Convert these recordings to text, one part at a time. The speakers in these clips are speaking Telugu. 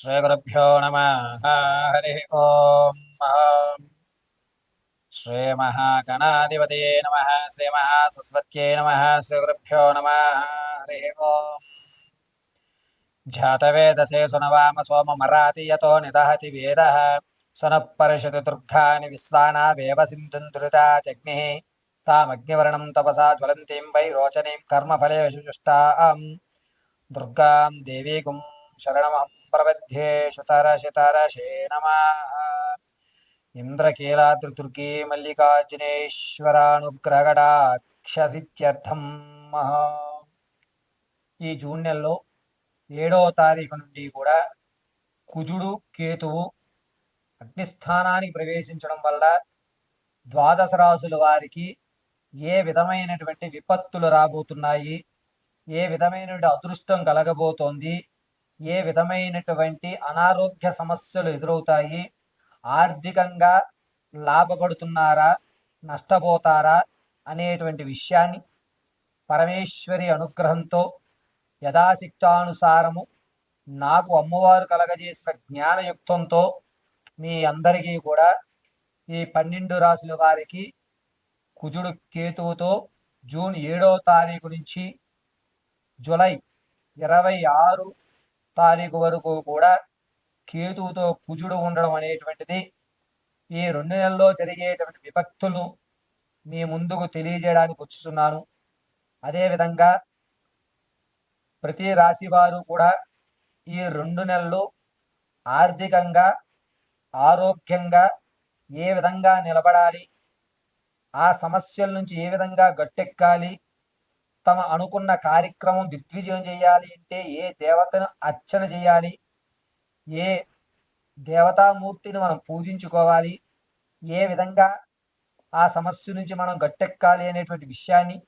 श्रीगुरुभ्यो नमः। हरिः ओम्। श्रीमहागणाधिपतये नमः। श्रीमहासरस्वत्यै नमः। श्रीगुरुभ्यो नमः। हरिः ओम्। ध्यातवेदसे सुनवाम सोममराति यतो निदहति वेदः सुनः परिषति दुर्गानि विश्वानावेव सिन्धुं दुरितात्यग्निः तामग्निवर्णं तपसा ज्वलन्तीं वैरोचनीं कर्मफलेषु जुष्टां दुर्गां देवीकुं शरणमहं प्रपद्ये। शुतरशितरशे नमः। ఇంద్రకీలాద్రిదుర్గే మల్లికార్జునేశ్వరానుగ్రహగడాక్షసిత్యర్థం. ఈ జూన్ నెలలో 7వ తారీఖు నుండి కూడా కుజుడు కేతువు అగ్నిస్థానానికి ప్రవేశించడం వల్ల ద్వాదశ రాశుల వారికి ఏ విధమైనటువంటి విపత్తులు రాబోతున్నాయి, ఏ విధమైనటువంటి అదృష్టం కలగబోతోంది, ఏ విధమైనటువంటి అనారోగ్య సమస్యలు ఎదురవుతాయి, ఆర్థికంగా లాభపడుతున్నారా నష్టపోతారా అనేటువంటి విషయాన్ని పరమేశ్వరి అనుగ్రహంతో యథాశక్తానుసారము నాకు అమ్మవారు కలగజేసిన జ్ఞానయుక్తంతో మీ అందరికీ కూడా ఈ 12 రాశుల వారికి కుజుడు కేతువుతో జూన్ 7వ తారీఖు నుంచి జూలై 26 తారీఖు వరకు కూడా కేతువుతో కుజుడు ఉండడం అనేటువంటిది ఈ 2 నెలల్లో జరిగేటువంటి విపత్తులను మీ ముందుకు తెలియజేయడానికి వచ్చుతున్నాను. అదేవిధంగా ప్రతి రాశి వారు కూడా ఈ 2 నెలలు ఆర్థికంగా ఆరోగ్యంగా ఏ విధంగా నిలబడాలి, ఆ సమస్యల నుంచి ఏ విధంగా గట్టెక్కాలి, తమ అనుకున్న కార్యక్రమం దిగ్విజయం చేయాలి అంటే ఏ దేవతను అర్చన చేయాలి, ఏ దేవతామూర్తిని మనం పూజించుకోవాలి, ఏ విధంగా ఆ సమస్య నుంచి మనం గట్టెక్కాలి అనేటువంటి విషయాన్ని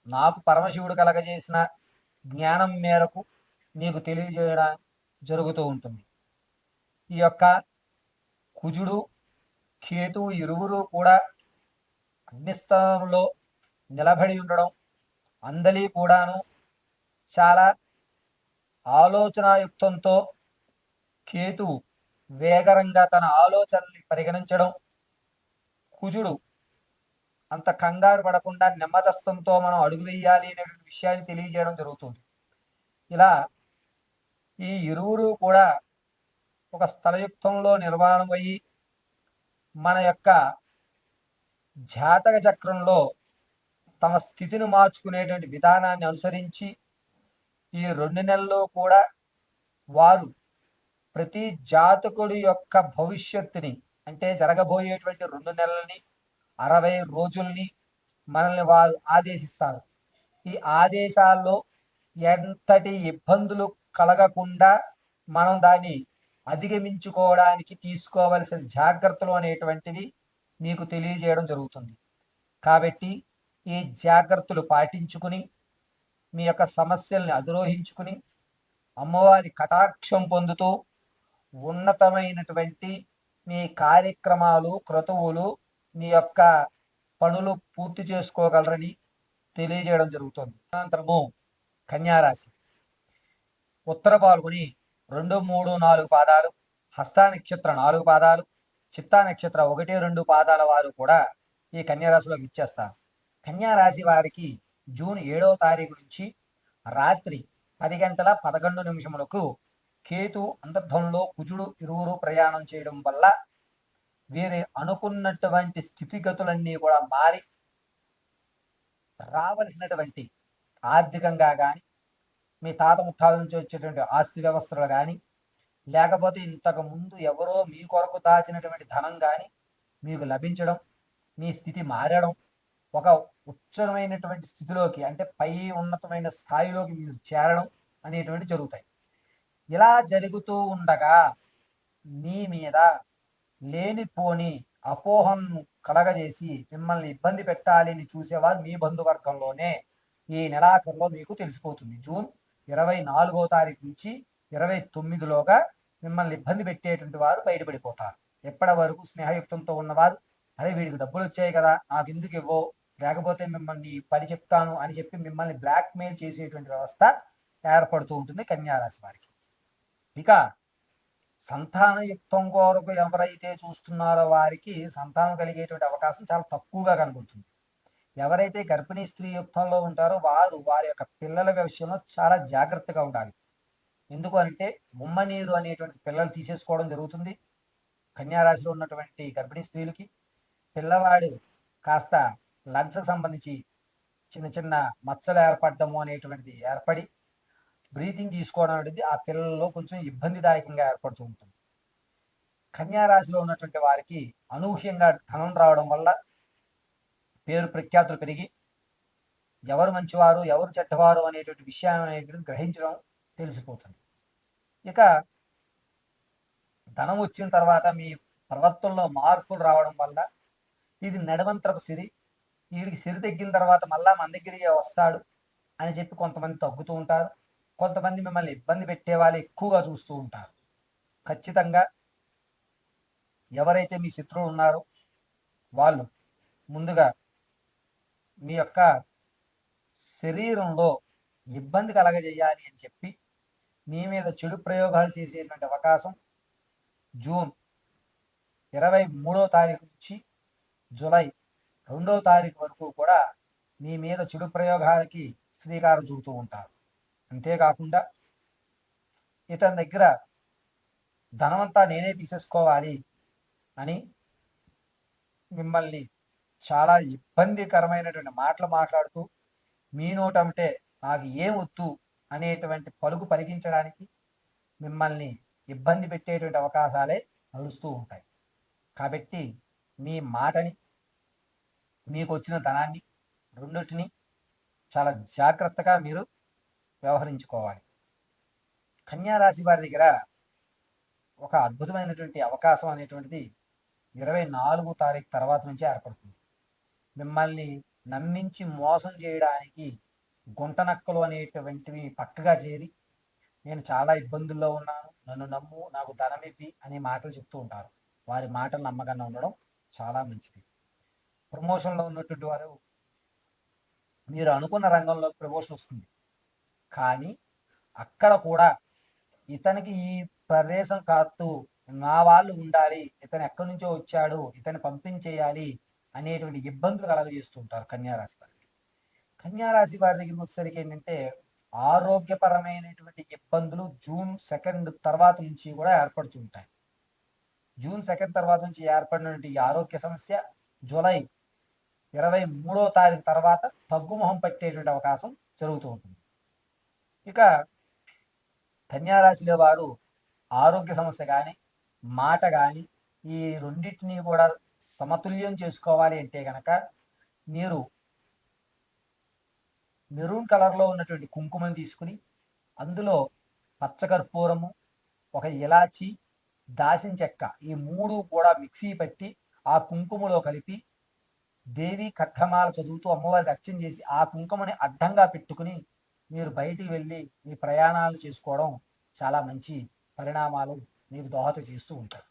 నాకు పరమశివుడు కలగజేసిన జ్ఞానం మేరకు మీకు తెలియజేయడం జరుగుతూ ఉంటుంది. ఈ యొక్క కుజుడు కేతువు ఇరువురు కూడా అగ్నిస్థానంలో నిలబడి ఉండడం, అందలి కూడాను చాలా ఆలోచనాయుక్తంతో కేతువు వేగరంగా తన ఆలోచనల్ని పరిగణించడం, కుజుడు అంత కంగారు పడకుండా నెమ్మదస్తంతో మనం అడుగు వేయాలి అనే విషయాన్ని తెలియజేయడం జరుగుతుంది. ఇలా ఈ ఇరువురు కూడా ఒక స్థలయుక్తంలో నిర్మాణం అయ్యి మన యొక్క జాతక చక్రంలో తమ స్థితిని మార్చుకునేటువంటి విధానాన్ని అనుసరించి ఈ 2 నెలల్లో కూడా వారు ప్రతి జాతకుడి యొక్క భవిష్యత్తుని అంటే జరగబోయేటువంటి 2 నెలలని 60 రోజుల్ని మనల్ని వారు ఆదేశిస్తారు. ఈ ఆదేశాల్లో ఎంతటి ఇబ్బందులు కలగకుండా మనం దాన్ని అధిగమించుకోవడానికి తీసుకోవలసిన జాగ్రత్తలు అనేటువంటివి మీకు తెలియజేయడం జరుగుతుంది. కాబట్టి ఈ జాగ్రత్తలు పాటించుకుని మీ యొక్క సమస్యల్ని అధిరోహించుకుని అమ్మవారి కటాక్షం పొందుతూ ఉన్నతమైనటువంటి మీ కార్యక్రమాలు క్రతువులు మీ యొక్క పనులు పూర్తి చేసుకోగలరని తెలియజేయడం జరుగుతుంది. అనంతరము కన్యారాశి ఉత్తర పాల్గొని 2, 3, 4 పాదాలు, హస్త నక్షత్ర 4 పాదాలు, చిత్తా నక్షత్ర 1, 2 పాదాల వారు కూడా ఈ కన్యారాశిలోకి ఇచ్చేస్తారు. కన్యారాశి వారికి జూన్ 7వ తారీఖు నుంచి రాత్రి 10 గంటల 11 నిమిషములకు కేతు అంతర్ధంలో కుజుడు ఇరువురు ప్రయాణం చేయడం వల్ల వీరి అనుకున్నటువంటి స్థితిగతులన్నీ కూడా మారి రావలసినటువంటి ఆర్థికంగా కానీ మీ తాత ముత్తాల నుంచి వచ్చేటువంటి ఆస్తి వ్యవస్థలు కానీ లేకపోతే ఇంతకు ముందు ఎవరో మీ కొరకు దాచినటువంటి ధనం కానీ మీకు లభించడం, మీ స్థితి మారడం, ఒక ఉచ్చమైనటువంటి స్థితిలోకి అంటే పై ఉన్నతమైన స్థాయిలోకి మీరు చేరడం అనేటువంటి జరుగుతాయి. ఇలా జరుగుతూ ఉండగా మీ మీద లేనిపోని అపోహను కలగజేసి మిమ్మల్ని ఇబ్బంది పెట్టాలని చూసేవారు మీ బంధువర్గంలోనే ఈ నెలాఖరులో మీకు తెలిసిపోతుంది. జూన్ 24వ తారీఖు నుంచి 29లోగా మిమ్మల్ని ఇబ్బంది పెట్టేటువంటి వారు బయటపడిపోతారు. ఎప్పటి వరకు స్నేహయుక్తంతో ఉన్నవారు అరే వీడికి డబ్బులు వచ్చాయి కదా నాకు ఎందుకు ఇవ్వో, లేకపోతే మిమ్మల్ని పని చెప్తాను అని చెప్పి మిమ్మల్ని బ్లాక్మెయిల్ చేసేటువంటి వ్యవస్థ ఏర్పడుతూ ఉంటుంది కన్యారాశి వారికి. ఇక సంతానయుక్తం కొరకు ఎవరైతే చూస్తున్నారో వారికి సంతానం కలిగేటువంటి అవకాశం చాలా తక్కువగా కనబడుతుంది. ఎవరైతే గర్భిణీ స్త్రీ యుక్తంలో ఉంటారో వారు వారి యొక్క పిల్లల విషయంలో చాలా జాగ్రత్తగా ఉండాలి. ఎందుకు అంటే ముమ్మనీరు అనేటువంటి పిల్లలు తీసేసుకోవడం జరుగుతుంది. కన్యారాశిలో ఉన్నటువంటి గర్భిణీ స్త్రీలకి పిల్లవాడు కాస్త లంగ్స్ సంబంధించి చిన్న చిన్న మచ్చలు ఏర్పడము అనేటువంటిది ఏర్పడి బ్రీతింగ్ తీసుకోవడం అనేది ఆ పిల్లల్లో కొంచెం ఇబ్బందిదాయకంగా ఏర్పడుతూ ఉంటుంది. కన్యారాశిలో ఉన్నటువంటి వారికి అనూహ్యంగా ధనం రావడం వల్ల పేరు ప్రఖ్యాతులు పెరిగి ఎవరు మంచివారు ఎవరు చెడ్డవారు అనేటువంటి విషయం అనేటువంటి గ్రహించడం తెలిసిపోతుంది. ఇక ధనం వచ్చిన తర్వాత మీ ప్రవర్తనలో మార్పులు రావడం వల్ల ఇది నడవంతరపు సిరి, వీడికి సిరి తగ్గిన తర్వాత మళ్ళా మన దగ్గరికి వస్తాడు అని చెప్పి కొంతమంది తగ్గుతూ ఉంటారు. కొంతమంది మిమ్మల్ని ఇబ్బంది పెట్టే వాళ్ళు ఎక్కువగా చూస్తూ ఉంటారు. ఖచ్చితంగా ఎవరైతే మీ శత్రువులు ఉన్నారో వాళ్ళు ముందుగా మీ యొక్క శరీరంలో ఇబ్బంది కలగజేయాలి అని చెప్పి మీ మీద చెడు ప్రయోగాలు చేసేటువంటి అవకాశం జూన్ 23వ తారీఖు నుంచి జూలై 2వ తారీఖు వరకు కూడా మీ మీద చెడు ప్రయోగాలకి శ్రీకారం చుడుతూ ఉంటారు. అంతేకాకుండా ఇతని దగ్గర ధనమంతా నేనే తీసేసుకోవాలి అని మిమ్మల్ని చాలా ఇబ్బందికరమైనటువంటి మాటలు మాట్లాడుతూ మీ నోటంటే నాకు ఏం వద్దు అనేటువంటి పలుకు పలికించడానికి మిమ్మల్ని ఇబ్బంది పెట్టేటువంటి అవకాశాలే నడుస్తూ ఉంటాయి. కాబట్టి మీ మాటని మీకు వచ్చిన ధనాన్ని రెండిటిని చాలా జాగ్రత్తగా మీరు వ్యవహరించుకోవాలి. కన్యారాశి వారి దగ్గర ఒక అద్భుతమైనటువంటి అవకాశం అనేటువంటిది 24వ తారీఖు తర్వాత నుంచి ఏర్పడుతుంది. మిమ్మల్ని నమ్మించి మోసం చేయడానికి గుంటనక్కలు అనేటువంటివి పక్కగా చేరి నేను చాలా ఇబ్బందుల్లో ఉన్నాను, నన్ను నమ్ము, నాకు ధనం ఇవ్వి అనే మాటలు చెప్తూ ఉంటారు. వారి మాటలు నమ్మకంగా ఉండడం చాలా మంచిది. ప్రమోషన్లో ఉన్నటువంటి వారు మీరు అనుకున్న రంగంలో ప్రమోషన్ వస్తుంది, కానీ అక్కడ కూడా ఇతనికి ఈ ప్రదేశం కాదు, నా వాళ్ళు ఉండాలి, ఇతను ఎక్కడి నుంచో వచ్చాడు, ఇతను పంపించేయాలి అనేటువంటి ఇబ్బందులు కలగజేస్తూ ఉంటారు కన్యారాశి వారికి. కన్యారాశి వారి దగ్గరికి వచ్చేసరికి ఏంటంటే ఆరోగ్యపరమైనటువంటి ఇబ్బందులు జూన్ 2 తర్వాత నుంచి కూడా ఏర్పడుతూ ఉంటాయి. జూన్ 2 తర్వాత నుంచి ఏర్పడినటువంటి ఈ ఆరోగ్య సమస్య జూలై 23వ తారీఖు తర్వాత తగ్గుముఖం పట్టేటువంటి అవకాశం జరుగుతూ ఉంటుంది. ఇక కన్యారాశిలో వారు ఆరోగ్య సమస్య కానీ మాట కానీ ఈ రెండింటినీ కూడా సమతుల్యం చేసుకోవాలి అంటే కనుక మీరు మెరూన్ కలర్లో ఉన్నటువంటి కుంకుమని తీసుకుని అందులో పచ్చకర్పూరము, ఒక ఇలాచి, దాసిన చెక్క ఈ 3 కూడా మిక్సీ పట్టి ఆ కుంకుమలో కలిపి దేవి ఖడ్గమాల చదువుతూ అమ్మవారికి అర్చన చేసి ఆ కుంకుమని అడ్డంగా పెట్టుకుని మీరు బయటికి వెళ్ళి మీ ప్రయాణాలు చేసుకోవడం చాలా మంచి పరిణామాలు మీకు దోహద చేస్తూ ఉంటాయి.